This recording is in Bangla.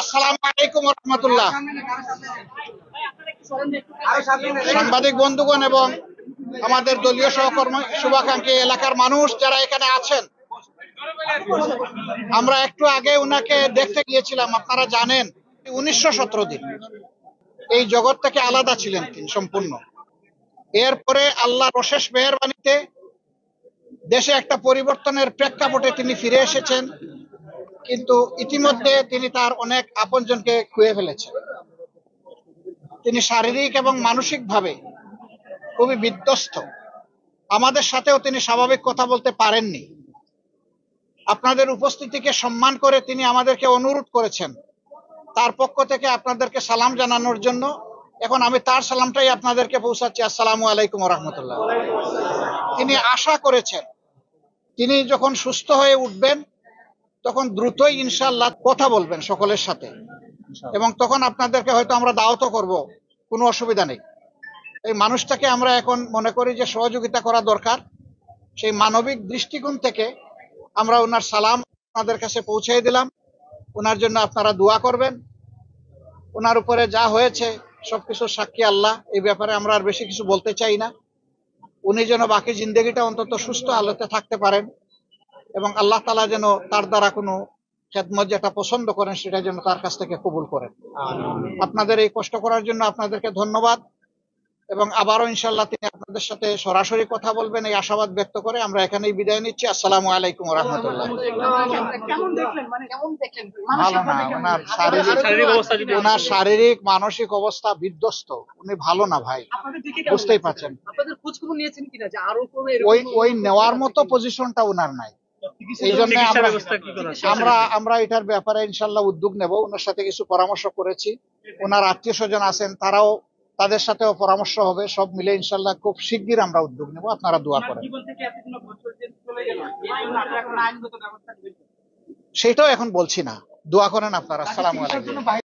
আসসালামু আলাইকুম ওয়া রাহমাতুল্লাহ। সাংবাদিক বন্ধুগণ এবং আমাদের দলীয় সহকর্মী শুভাকাঙ্ক্ষী এলাকার মানুষ যারা এখানে আছেন, আমরা একটু আগে উনাকে দেখতে গিয়েছিলাম। আপনারা জানেন 1917 দিন এই জগৎ থেকে আলাদা ছিলেন তিনি সম্পূর্ণ। এরপরে আল্লাহর অশেষ মেহেরবানিতে দেশে একটা পরিবর্তনের প্রেক্ষাপটে তিনি ফিরে এসেছেন, কিন্তু ইতিমধ্যে তিনি তার অনেক আপনজনকে খুঁয়ে ফেলেছেন। তিনি শারীরিক এবং মানসিকভাবে খুবই বিধ্বস্ত। আমাদের সাথেও তিনি স্বাভাবিক কথা বলতে পারেননি। আপনাদের উপস্থিতিকে সম্মান করে তিনি আমাদেরকে অনুরোধ করেছেন তার পক্ষ থেকে আপনাদেরকে সালাম জানানোর জন্য। এখন আমি তার সালামটাই আপনাদেরকে পৌঁছাচ্ছি। আসসালামু আলাইকুম ওয়া রাহমাতুল্লাহ। তিনি আশা করেছেন তিনি যখন সুস্থ হয়ে উঠবেন তখন দ্রুতই ইনশাআল্লাহ কথা বলবেন সকলের সাথে, এবং তখন আপনাদেরকে হয়তো আমরা দাওয়াতও করব, কোনো অসুবিধা নেই। এই মানুষটাকে আমরা এখন মনে করি যে সহযোগিতা করা দরকার। সেই মানবিক দৃষ্টিকোণ থেকে আমরা ওনার সালাম আপনাদের কাছে পৌঁছে দিলাম। ওনার জন্য আপনারা দোয়া করবেন। ওনার উপরে যা হয়েছে সবকিছু সাক্ষী আল্লাহ। এই ব্যাপারে আমরা আর বেশি কিছু বলতে চাই না। উনি যেন বাকি জিন্দগিটা অন্তত সুস্থ আলোতে থাকতে পারেন, এবং আল্লাহ তাআলা যেন তার দ্বারা কোনো খেদমত যেটা পছন্দ করেন সেটা যেন তার কাছ থেকে কবুল করেন। আপনাদের এই কষ্ট করার জন্য আপনাদেরকে ধন্যবাদ, এবং আবারও ইনশাআল্লাহ তিনি আপনাদের সাথে সরাসরি কথা বলবেন এই আশাবাদ ব্যক্ত করে আমরা এখানেই বিদায় নিচ্ছি। আসসালামু আলাইকুম ওয়া রাহমাতুল্লাহ। ভালো না, ওনার শারীরিক মানসিক অবস্থা বিধ্বস্ত। উনি ভালো না ভাই, বুঝতেই পারছেন। ওই নেওয়ার মতো পজিশনটা ওনার নাই। এই জন্য আমরা এটার ব্যাপারে ইনশাল্লাহ উদ্যোগ নেব। ওনার সাথে কিছু পরামর্শ করেছি। ওনার আত্মীয় স্বজন আছেন, তারাও তাদের সাথেও পরামর্শ হবে। সব মিলে ইনশাল্লাহ খুব শিগগির আমরা উদ্যোগ নেব। আপনারা দোয়া করেন। সেটাও এখন বলছি না, দোয়া করেন আপনারা। আসসালামু আলাইকুম।